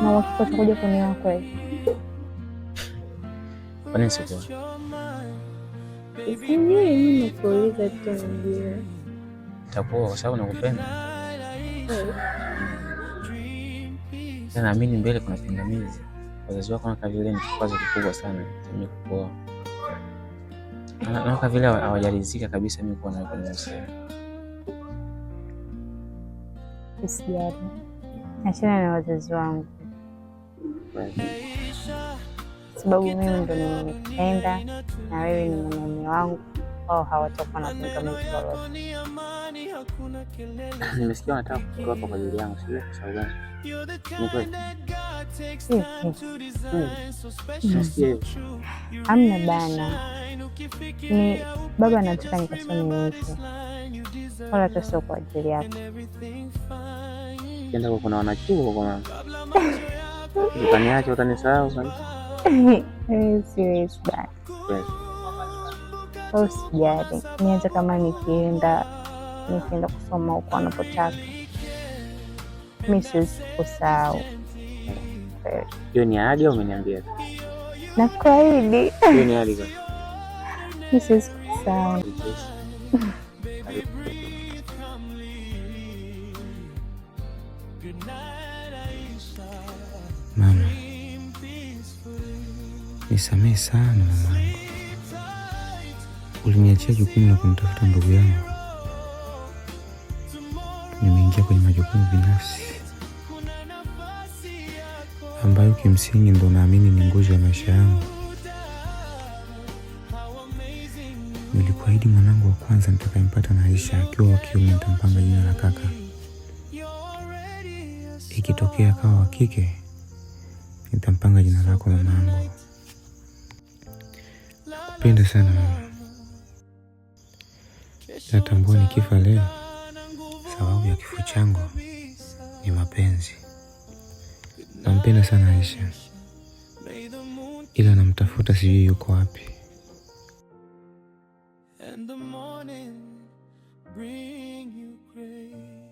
Na uhakika utakuja kunioa kweli? Kwa nini sikuwa? Sijui, mimi nakuuliza tu nijue. Nitakuoa kwa sababu nakupenda. Naamini mbele kuna pingamizi. Wazazi wako na vile ni kikwazo kikubwa sana mimi kukuoa. Na vile hawajalizika kabisa mimi kuwa na wewe kwenye uhusiano. Usijali. Achana na wazazi wangu. Sababu mimi ndo nimekupenda na wewe ni mwanaume wangu, wao hawatakuwa na pingamizi lolote. Nimesikia unataka kutoka kwa ajili yangu, sio kwa sababu gani? Ni kweli? Hamna bana. Ni baba anataka nikasome huko. Wala hata sio kwa ajili yako. Kenda kuna wanachuo kwa mama. Utaniacha, utanisahau kabisa. Siwezi bana. Usijali. Niacha kama nikienda kusoma huko anapotaka. Mimi siwezi kusahau. Hiyo ni ahadi au umeniambia? Nakuahidi. Hiyo ni ahadi gani? Mimi siwezi kusahau. Mama, nisamehe sana mamangu. Uliniachia jukumu la kumtafuta ndugu yangu. Nimeingia kwenye majukumu binafsi ambayo kimsingi ndo naamini ni nguzo ya maisha yangu. Nilikuahidi mwanangu wa kwanza nitakayempata na Aisha akiwa wa kiume nitampanga jina la kaka. Ikitokea akawa wa kike nitampanga jina lako mamangu. Nakupenda sana mama. Natambua nikifa leo sababu ya kifo changu ni mapenzi. Nampenda sana Aisha, ila namtafuta sijui yuko wapi. And the morning bring you grace.